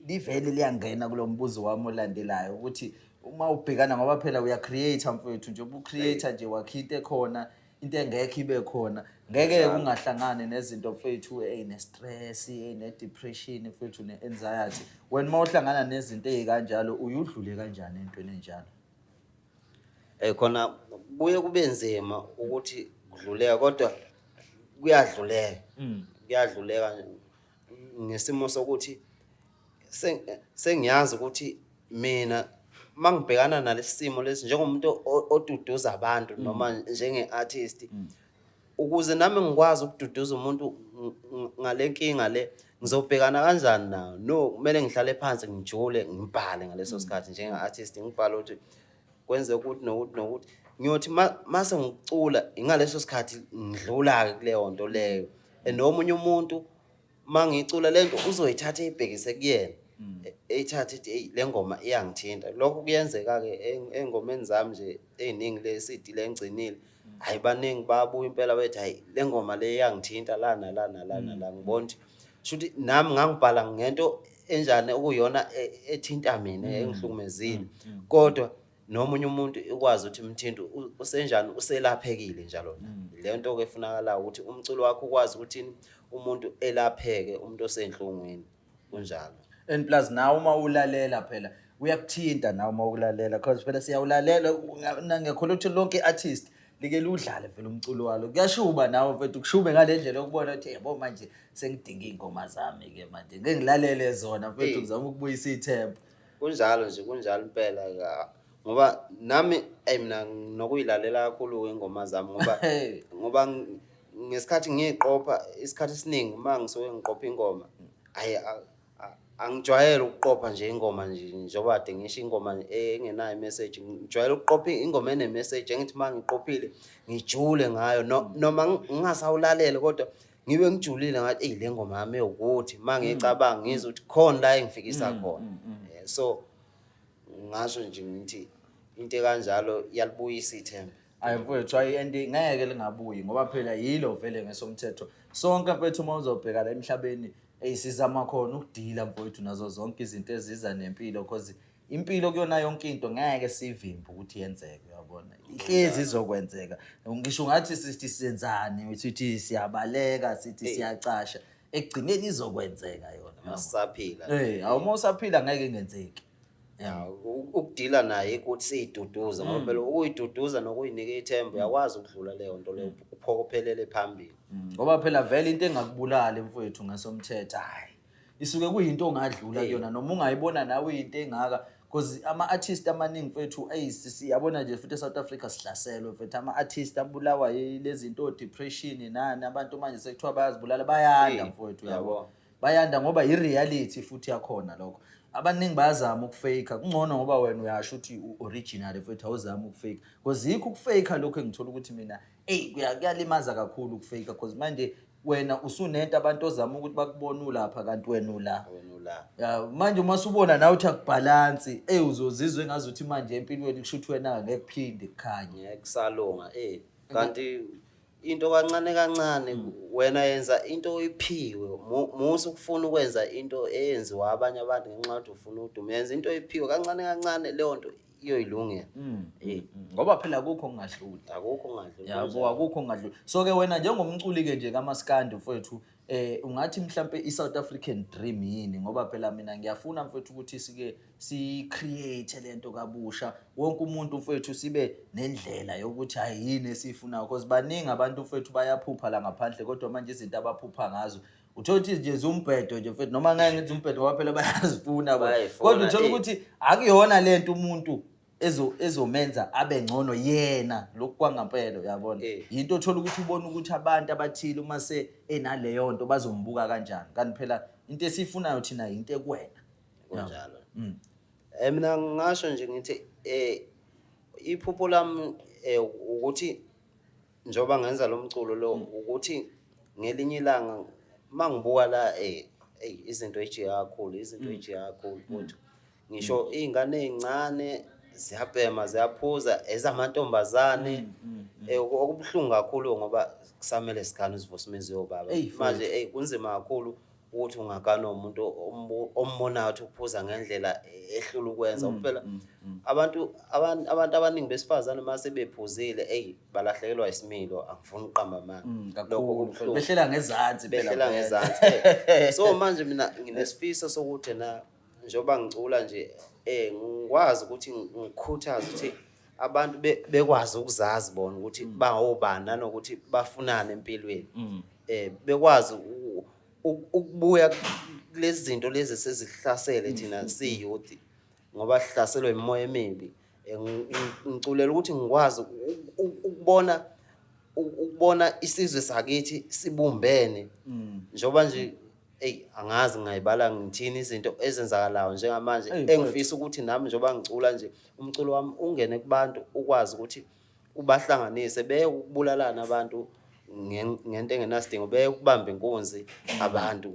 livele liyangena kulo mbuzo wami olandelayo ukuthi uma ubhekana ngoba phela uya creator mfethu nje ubu-creator nje wakhita khona into engekho ibe khona ngeke kungahlangane nezinto mfethu ne-stress ne-depression mfethu ne-anxiety when mawuhlangana nezinto ezikanjalo uyudlule kanjani entweni enjalo khona buye kube nzima ukuthi kudluleka kodwa kuyadluleka ngesimo sokuthi sengiyazi ukuthi mina mangibhekana nalesimo lesi njengomuntu oduduza abantu noma njenge-artist ukuze nami ngikwazi ukududuza umuntu ngalenkinga le ngizobhekana kanjani nayo no kumele ngihlale phansi ngijule ngibhale ngaleso sikhathi njenge-artist ngibhale ukuthi kwenze ukuthi nokuthi ngiyothi mase ngicula ingaleso sikhathi ngidlula kuleyo nto leyo nomunye umuntu mangicula lento uzoyithatha ibhekise kuyena ethatha ithi le ngoma iyangithinta lokho kuyenzeka ke engomeni zami nje eziningi le CD le engcinile ayibaningi babuya impela bethi hayi le ngoma le iyangithinta lana ngibona ukuthi shuthi nami ngangibhala ngento enjani okuyona ethinta mina engihlukumezile kodwa nomunye umuntu ukwazi ukuthi mthinto usenjani uselaphekile njalo le nto ke efunakala ukuthi umculo wakho ukwazi ukuthi umuntu elapheke umuntu osenhlungwini kunjalo and plus nawe uma ulalela phela uyakuthinta nawe uma ukulalela because phela siyawulalela ngekho ukuthi lonke artist like ludlale vele umculo walo kuyashuba nawe mfethu kushube ngale ndlela ukubona ukuthi yebo manje sengidinga ingoma zami ke manje ngeke ngilalele zona mfethu ngizama ukubuyisa ithemba kunjalo nje kunjalo impela ngoba nami mina nokuyilalela kakhulu ingoma zami ngoba ngesikhathi ngiyiqopha isikhathi esiningi mangisuke ngiqopha ingoma angijwayele ukuqopha nje ingoma nje njengoba ade ngisho ingoma engenayo message ngijwayele ukuqopha ingoma ene message engithi mangiqophile ngijule ngayo noma ngingasawulalele kodwa ngibe ngijulile ngathi le ngoma yami ukuthi mangicabanga ngizwe ukuthi khona la engifikisa khona so ngasho nje ngithi into kanjalo yalibuyisa ithemba ayimfethu and ngeke lingabuyi ngoba phela yilo vele ngesomthetho sonke mfethu uma uzobhekana emhlabeni sizama khona ukudila mfowethu nazo zonke izinto eziza nempilo because impilo kuyona yonke into ngeke sivimbe ukuthi yenzeke uyabona ihlezi izokwenzeka ngisho ngathi sithi senzani sithi siyabaleka sithi siyacasha ekugcineni izokwenzeka yona masaphila awuma usaphila ngeke ingenzeki ukudila naye ukuthi siyiduduza ngoba phela ukuyiduduza nokuyinika ithemba uyakwazi ukudlula leyo nto leyo uphokophelele phambili ngoba phela vele into engakubulala mfowethu ngasomthetho hayi isuke kuyinto ongadlula kuyona noma ungayibona nawe into engaka because ama-artist amaningi mfethu siyabona nje futhi eSouth Africa sihlaselwe mfethu ama-artist abulawa lezi zinto depression nani abantu manje sekuthiwa bayazibulala bayanda mfethu yabo bayanda ngoba i-reality futhi yakhona lokho abaningi bayazama ukufake kungcono ngoba wena uyasho ukuthi original mfethu awuzama ukufake because yikho ukufake lokho engithola ukuthi mina kuyalimaza kakhulu ukufake because manje wena usunento abantu ozama ukuthi bakubone ulapha kanti wena ula ya manje uma usubona nawe uthi akubalance uzozizwe engazuthi manje empilweni kushuthi wena ngekuphinde kukhanye kusalonga kanti into kancane wena yenza into oyiphiwe musu kufuna ukwenza into eyenziwa abanye abantu ngenxa yokuthi ufuna udumo yenza into oyiphiwe kancane leyo nto iyoyilungela ngoba phela akukho kungadluli yabo akukho kungadluli so ke wena njengomculi ke nje kaMaskandi mfethu ungathi mhlambe iSouth African dream yini ngoba phela mina ngiyafuna mfethu ukuthi si create lento kabusha wonke umuntu mfethu sibe nendlela yokuthi hayini esifuna because baningi abantu mfethu bayaphupha la ngaphandle kodwa manje izinto abaphupha ngazo uthothi nje zumbhedo nje mfethu noma ngeke ngithi umbhedo ngoba phela bayazifuna kodwa uthola ukuthi akuyona lento umuntu ezomenza abe ngcono yena lokhu kwangampela uyabona into othola ukuthi ubone ukuthi abantu abathile uma enaleyo nto bazombuka kanjani kanti phela into esifunayo thina into ekuwena kanjalo mina ngisho nje ngithi iphupho lami ukuthi njoba ngenza lo mculo lo ukuthi ngelinye ilanga mangibuka la izinto ejiya kakhulu futhi ngisho izingane ezincane ziyabhema ziyaphuza ezamantombazane okubhlungu kakhulu ngoba kusamele sikhane usivusimeze yobaba manje kunzima kakhulu ukuthi ungakana umuntu ombonayo ukuthi ukuphuza ngendlela ehlula ukwenza phela abantu abaningi besifazane mase bephuzile balahlekelwa isimilo angifuni uqamba amanga lokho kubhlungu behlela ngezansi so manje mina nginesifiso sokuthi na njoba ngicula nje ngikwazi ukuthi ngikhuthaze ukuthi abantu bekwazi ukuzazi bona ukuthi bangobani nanokuthi bafunane empilweni bekwazi ukubuya lezi zinto lezi sezihlasele thina siyouth ngoba sihlaselwe imoya emibi ngiculela ukuthi ngikwazi ukubona isizwe sakithi sibumbene njoba nje angazi ngayibala ngithini izinto ezenzakalayo njengamanje engifisa ukuthi nami njoba ngicula nje umculo wami ungene kubantu ukwazi ukuthi ubahlanganise bekubulalana abantu ngento engenasidingo bekubamba inkunzi abantu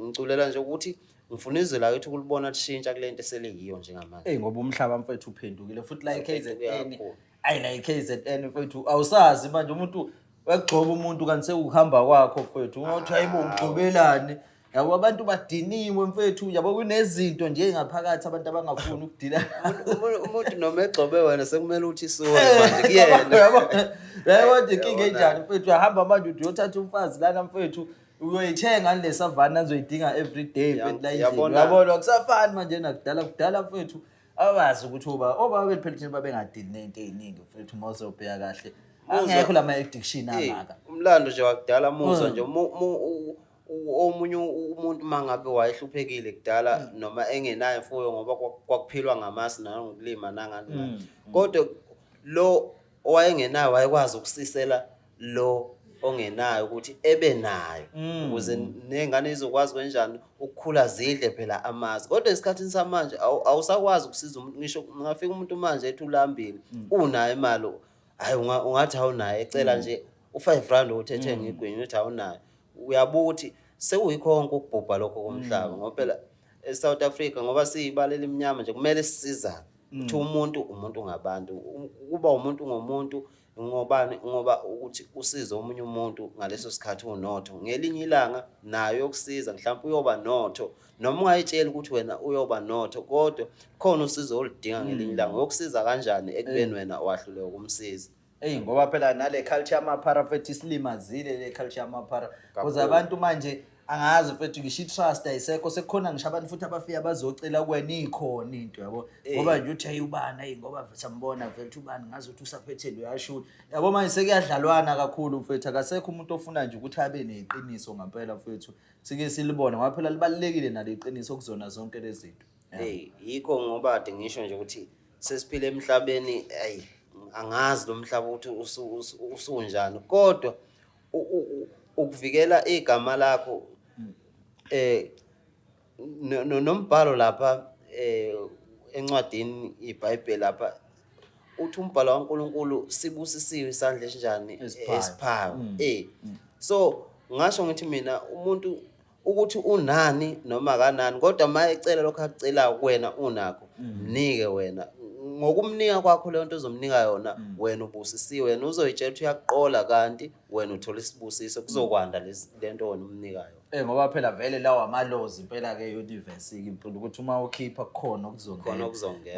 ngiculela nje ukuthi ngifuna izwe la ukuthi kulibona lishintsha kulento eseliyiyo njengamanje ngoba umhlaba mfethu uphendukile futhi la KZN la KZN mfethu awusazi manje umuntu wegcoba umuntu kanti sekuhamba kwakho mfethu ungathi hayibo ugcobelane yabo abantu badiniwe mfethu yabo kunezinto nje ngaphakathi abantu abangafuni ukudila umuntu noma egcobe wena sekumele uthi isore manje kuyena yabo inkinga enjani mfethu ahamba manje uyothatha umfazi lana mfethu uyoyithenga ngale savana azoyidinga every day mfethu la yabona akusafani manje nakudala mfethu abazi ukuthi oba bephela babengadili nento eziningi mfethu mawuzobheka kahle angekho lama addiction amaka umlando nje wakudala muzo nje omunye umuntu mangabe wayehluphekile kudala noma engenayo imfuyo ngoba kwakuphilwa ngamasi nangokulima nangani kodwa lo owayengenayo wayekwazi ukusisela lo ongenayo ukuthi ebe nayo ukuze nengane izokwazi kanjani ukukhula zidle phela amazi kodwa esikhathini samanje awusakwazi ukusiza umuntu ngisho ngafika umuntu manje ethulambili unayo imali hayi ungathi awunayo ecela nje u5 ukuthi ethenge igwinya uthi awunayo uyabuka ukuthi sekuyikho konke ukubhubha lokho komhlaba ngoba phela eSouth Africa ngoba siyibalela iminyama nje kumele sisizane ukuthi umuntu ngabantu kuba umuntu ngomuntu ngoba ukuthi usize omunye umuntu ngaleso sikhathi unotho ngelinye ilanga nayo yokusiza mhlawumbe uyoba notho noma ungayitshela ukuthi wena uyoba notho kodwa khona usizo oludinga ngelinye ilanga yokusiza kanjani ekubeni wena wahluleka ukumsiza ngoba phela nale culture yamaphara mfethu isilimazile le culture yamaphara because abantu manje angazi mfethu ngisho i-trust ayisekho sekukhona ngisho abantu futhi abafika bazocela kuwena ikhona into yabo ngoba nje uthi ayubani hayi ngoba sambona mfethu ubani ngazi ukuthi usaphethele uyashuta yabo manje sekuyadlalwana kakhulu mfethu akasekho umuntu ofuna nje ukuthi abe neqiniso ngempela mfethu sike silibone ngoba phela libalekile nale iqiniso kuzona zonke lezi zinto yikho ngoba ade ngisho nje ukuthi sesiphile emhlabeni angazi lo mhlaba ukuthi usunjani kodwa ukuvikela igama lakho nombhalo lapha encwadini iBhayibheli lapha uthi umbhalo kaNkuluNkulu sibusisiwe isandla esinjani esiphayo so ngasho ngithi mina umuntu ukuthi unani noma kanani kodwa mayecela lokho akucela kuwena unakho mnike wena ngokumnika kwakho le nto uzomnika yona wena ubusisiwe wena uzoyitshela ukuthi uyaqola kanti wena uthola isibusiso kuzokwanda le nto wena umnikayo ngoba phela vele lawa amalozi impela ke universe impilo ukuthi uma ukhipha khona okuzongena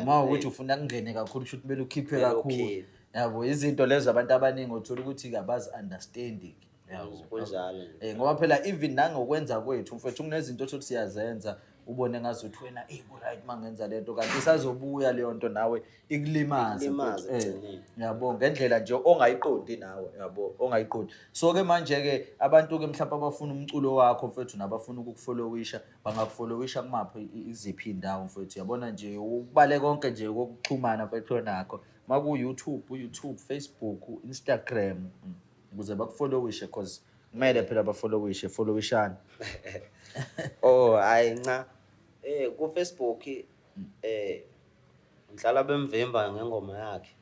uma ukuthi ufuna kungene kakhulu should kumele ukhiphe kakhulu yabo izinto lezo abantu abaningi uthola ukuthi abazi understanding yabo kunjalo ngoba phela even nangokwenza kwethu mfethu kunezinto othi siyazenza ubone ngazuthi wena right mangenza lento kanti isazobuya leyo nto nawe ikulimaze yabo ngendlela nje ongayiqondi nawe yabo ongayiqondi so ke manje ke abantu ke mhlawumbe abafuna umculo wakho mfethu nabafuna ukufollowisha bangakufollowisha kumaphi iziphi indawo mfethu yabona nje ukubale konke nje kokuxhumana mfethu nakho maku YouTube, Facebook, Instagram ukuze bakufollowishe because kumele phela bafollowishane hayi nca ku Facebook ngihlala bemvimba ngengoma yakhe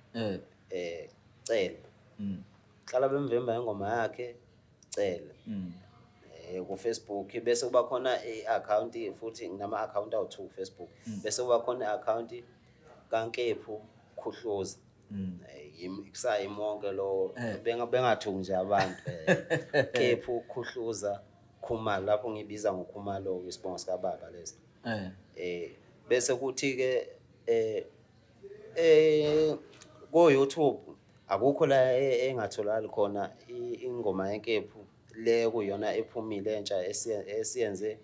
cela ngihlala bemvimba ngengoma yakhe cela ku Facebook bese kuba khona i-account futhi nginama account awu2 ku Facebook bese kuba khona i-account kaNkephu Khuhluza ikusayimonke lo bengathuki nje abantu Nkephu Khuhluza Khumalo lapho ngibiza ngoKhumalo isibongo sika baba lesi bese kuthi ke go YouTube akukho la engatholakali khona ingoma yeNkephu le kuyona ephumile entsha esiyenze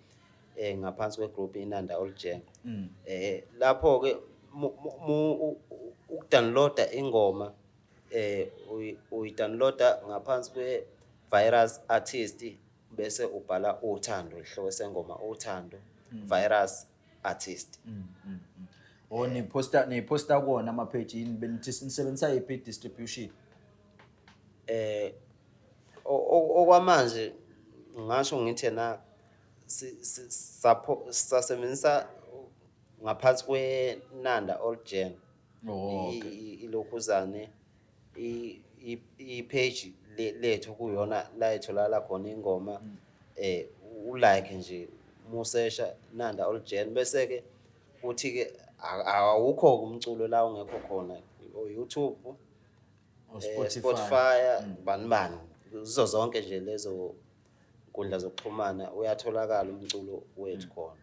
ngaphansi kwegroup Inanda Oljenga lapho ke ukudownloada ingoma uyidownloada ngaphansi kwe-virus artist bese ubhala uthando ihloko sengoma uthando virus artist niposta kuona ama page yini benithi nisebenzisa yipi distribution okwamanje ngasho ngithi na sasebenzisa ngaphansi kweNanda Oljenga ilokhuzane i-page lethu kuyona la etholala khona ingoma ulike nje musesha Nanda Oljenga bese ke uthi ke awukho umculo la ungekho khona YouTube Spotify bani zizo zonke nje lezo nkundla zokuxhumana uyatholakala umculo wethu khona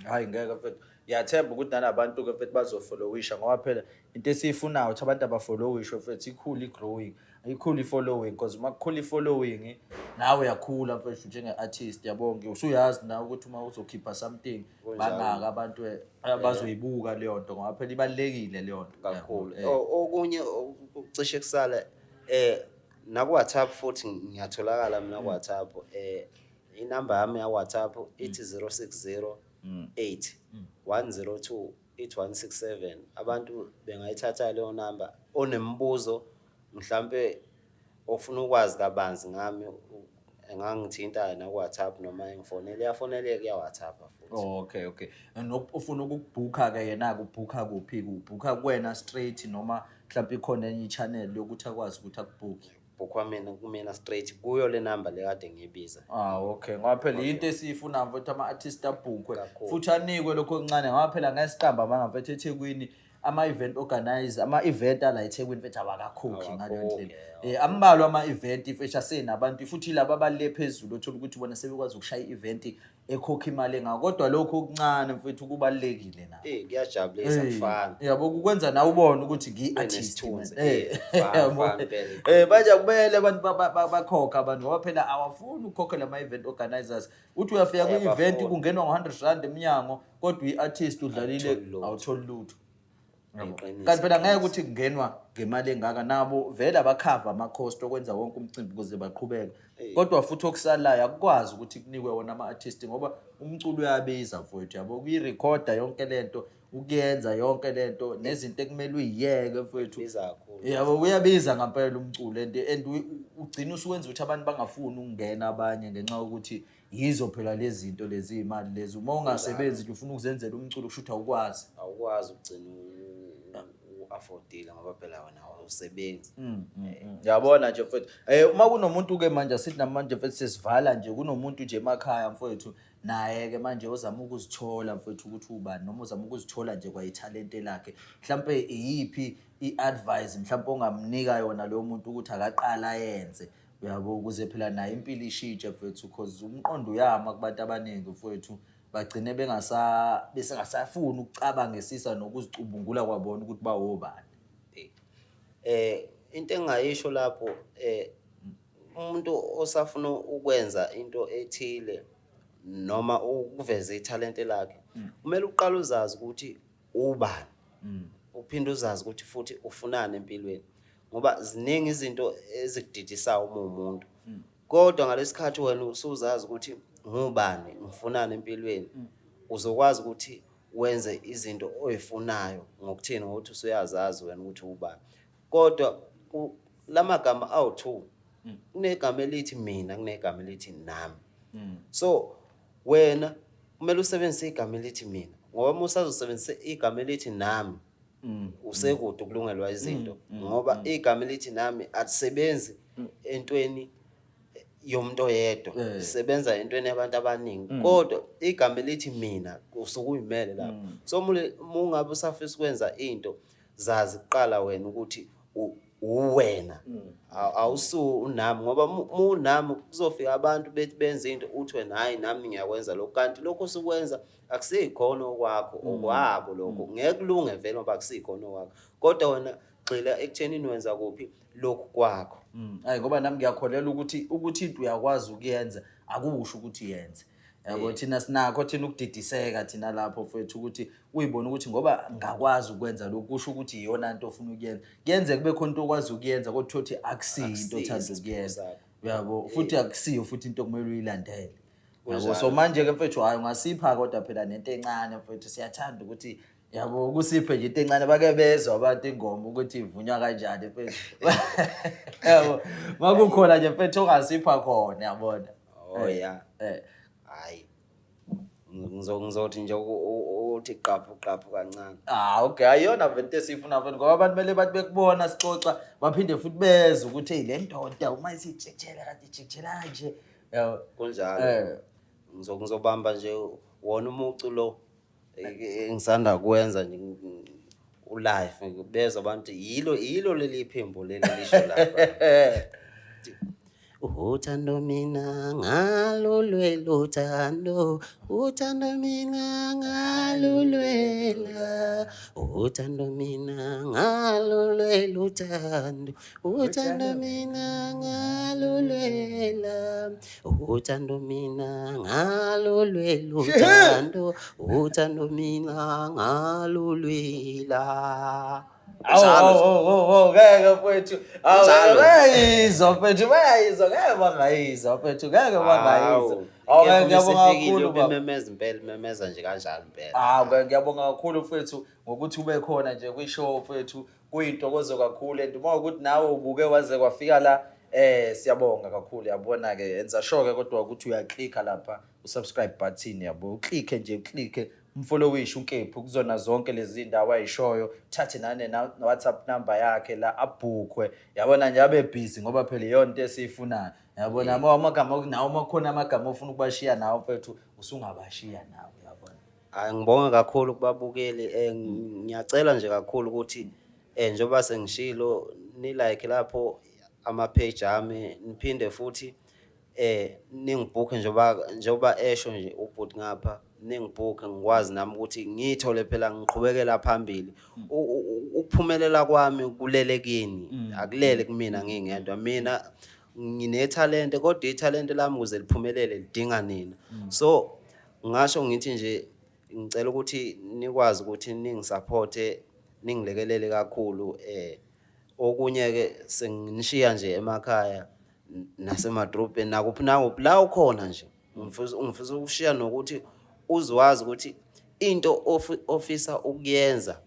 hayi ngeke mfethu yathemba ukuthi nanabantu ke mfethu bazofollowisha ngoba phela into esiyifunayo ukuthi abantu abafollowishwe mfethu ikhulu growing ikhulu i-following because makukhulu i-following nawe uyakhula mfethu njenge-artist yabonke usuyazi nawe ukuthi uma uzokhipha something bangaka abantu abazoyibuka leyo nto ngoba phela ibalekile leyo nto kakhulu okunye ucishe kusala naku WhatsApp futhi ngiyatholakala mina ku WhatsApp inamba yami ya WhatsApp ithi 060 8 102 8167 abantu bengayithatha leyo namba onembuzo mhlambe ofuna ukwazi kabanzi ngami engangithinta na ku WhatsApp noma ngifonele yafoneleke ya WhatsApp futhi okay ufuna ukubhukha ke yena kubhukha kuphi kubhukha kuwena straight noma mhlawumbe ikhona enye channel yokuthi akwazi ukuthi akubhukhe bukwa kumina straight kuyo le number le kade ngiyibiza okay ngoba phela into esifuna mfethu ama artist abhukwe futhi anikwe lokho okuncane ngoba phela ngesiqamba manga mfethu eThekwini ama-event organizer, ama-event ala eThekwini mfethu abakakhokhi ngaleyo ndlela. Ambalwa ama-event mfethu asenabantu futhi laba abalile phezulu othola ukuthi bona sebekwazi ukushaya i-event ekhokha imali engako. Kodwa lokho okuncane mfethu kubalulekile na. Kuyajabulisa kufana. Yabo kukwenza nawe ubone ukuthi ngi-artist. Fana. Manje kumele abantu bakhokha abantu ngoba phela awafuni ukukhokhela ama-event organizers. Uthi uyafika kwi-event kungenwa ngo-R100 eminyango kodwa i-artist udlalile awutholi lutho. Kanti phela ngeke ukuthi kungenwa ngemali engaka nabo vele abakhava ama-cost okwenza wonke umcimbi ukuze baqhubeke. Kodwa futhi okusalayo akukwazi ukuthi kunikwe wona ama-artist ngoba umculo uyabiza mfowethu yabo ukuyirekhoda yonke lento ukuyenza yonke lento nezinto ekumele uyiyeke mfowethu yabo kuyabiza ngempela umculo and ugcina usuwenza ukuthi abantu bangafuni ukungena abanye ngenxa yokuthi yizo phela lezi zinto lezi imali lezi uma ungasebenzi ufuna ukuzenzela umculo kushuthi awukwazi ugcina affordile ngoba phela wena awusebenzi. Yabona nje mfowethu uma kunomuntu ke manje sithi namanje mfowethu sesivala nje kunomuntu nje emakhaya mfowethu naye ke manje ozama ukuzithola mfowethu ukuthi ubani noma uzama ukuzithola nje kwa italent lakhe mhlambe iyiphi iadvice mhlambe ongamnika yona lo muntu ukuthi akaqala yenze uyabo ukuze phela naye impilo ishintshe mfowethu because umqondo uyama kubantu abaningi mfowethu bagcine bengasafuni ukucabangisisa nokuzicubungula kwabona ukuthi bawobani. Into engayisho lapho umuntu osafuna ukwenza into ethile noma ukuveza italent lakhe kumele uqale uzazi ukuthi ubani uphinde uzazi ukuthi futhi ufunani empilweni ngoba ziningi izinto ezikudidisa umuntu kodwa ngalesikhathi wena usuzazi ukuthi ngubani ngifunani empilweni uzokwazi ukuthi wenze izinto oyifunayo ngokuthini ngokuthi usuyazazi wena ukuthi ubani. Kodwa lamagama awu2 kunegama elithi mina kunegama elithi nami. So wena kumele usebenzise igama elithi mina ngoba uma usazosebenzisa igama elithi nami usekude ukulungelwa izinto ngoba igama elithi nami alisebenzi entweni yomuntu oyedwa sisebenza entweni yabantu abaningi kodwa igama elithi mina usukuyimele lapho. So mungabe usafisa ukwenza into zazi kuqala wena ukuthi uwena awusu unami ngoba unami kuzofika abantu bethi benza into uthi wena hayi nami ngiyakwenza lokho kanti lokho usukwenza akusikhono okwakho okwabo lokho ngeke kulunge vele ngoba akusikhono okwakho kodwa wena gxila ekuthenini wenza kuphi lokho kwakho. Hayi ngoba nami ngiyakholela ukuthi into uyakwazi ukuyenza akusho ukuthi yenze. Yabo thina sinakho thina ukudidiseka thina lapho mfowethu ukuthi uyibona ukuthi ngoba ngakwazi ukwenza lokho kusho ukuthi iyona into ofuna ukuyenza. Kuyenze kube khona into okwazi ukuyenza kodwa uthi akusiyo into othanda ukuyenza. Yabo futhi akusiyo futhi into okumele uyilandele. Yabo so manje ke mfowethu hayi ungasipha kodwa phela nento encane mfowethu siyathanda ukuthi yabo kusiphe nje into encane bake bezwa abantu ingoma ukuthi ivunywa kanjani mfethu. Yabo makukhona nje mfethu ongasipha khona yabona. Hayi ngizothi nje uthi qaphu kancane. Okay ayona vente sifuna mfethu ngoba abantu mele bathi bekubona sixoxa baphinde futhi bezwe ukuthi hey le ndoda uma isijekjela kanti ijekjela nje. Yabo kunjalo. Ngizobamba nje wona umucu lo engisanda kwenza nje ulife ngibeza abantu yilo leli iphimbo leli lisho lapha. Uthando mina ngalolwelo uthando mina ngalolwela uthando mina ngalolwelo uthando mina ngalolwela uthando mina ngalolwelo uthando mina ngalolwela. Ngeke mfethu awuyizwa mfethu bayizwa ngeke bangayizwa mfethu ngeke bangayizwa. Ngiyabonga kakhulu memeza impela memeza nje kanjalo impela. Ngiyabonga kakhulu mfethu ngokuthi ube khona nje kwi-show mfethu kuyintokozo kakhulu and uma ukuthi nawe ubuke waze kwafika la siyabonga kakhulu yabona ke enza sure ke kodwa ukuthi uyaklikha lapha usubscribe button yabo uklikhe nje uklikhe umfollowishe Nkephu kuzona zonke lezi ndawo ayishoyo thathe nane na WhatsApp number yakhe la abhukwe yabona nje abe busy ngoba phela iyonto esiyifunayo yabona amagama nawo makhona amagama ofuna ukubashiya nawo mfethu usungabashiya nawo yabona. Ngibonga kakhulu kubabukeli ngiyacela nje kakhulu ukuthi njoba sengishilo ni like lapho ama page ami niphinde futhi ningibhuke njoba esho nje ubhuti ngapha ningibhuke ngikwazi nami ukuthi ngithole phela ngiqhubekela phambili ukuphumelela kwami kulelekini akulele kumina ngingedwa mina ngine talent kodwa ithalente lami ukuze liphumelele lidinga nina so ngasho ngithi nje ngicela ukuthi nikwazi ukuthi ningisupporte ningilekelele kakhulu okunye ke senginishiya nje emakhaya nasemadrobheni nakuphi la ukhona nje ngifisa ukushiya nokuthi uzwazi ukuthi into ofisa ukuyenza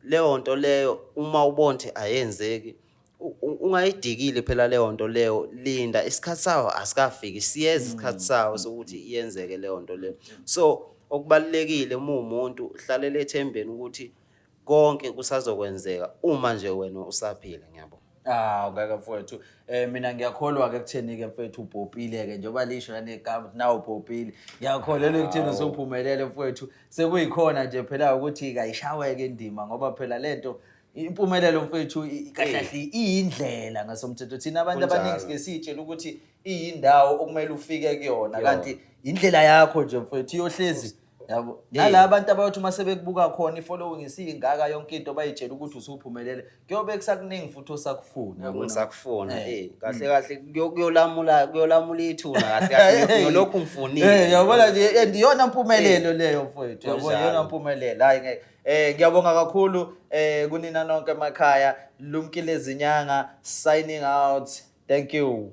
leyo nto leyo uma ubonke ayenzeki ungayidikile phela leyo nto leyo linda isikhathi sawo asikafiki siyeza isikhathi sawo sokuthi iyenzeke leyo nto leyo so okubalekile uma umuntu hlalele ethembeni ukuthi konke kusazokwenzeka uma nje wena usaphila ngiyabona ngeke mfowethu mina ngiyakholwa ke kutheni ke mfowethu ubhopile ke njoba lisho lanegama nawo ubhopile ngiyakholelwa ekutheni usuphumelele mfowethu sekuyikhona nje phela ukuthi kayishaweke indima ngoba phela lento impumelelo mfowethu kahlahli iyindlela ngasomthetho thina abantu abaningi sike sitshela ukuthi iyindawo okumele ufike kuyona kanti indlela yakho nje mfowethu iyohlezi yabo nalabo abantu abayothi uma sebekubuka khona ifollowing isingaka yonke into bayitshela ukuthi usuphumelele kuyobe kusakuningi futhi osakufuna yabo ngisakufuna kahle kuyolamula ithuna kahle ngiyolokhu ngifunile yabona nje ndiyona impumelelo leyo mfowethu yabona yona impumelelo hayi ngiyabonga kakhulu kunina nonke emakhaya lumkile zinyanga signing out thank you.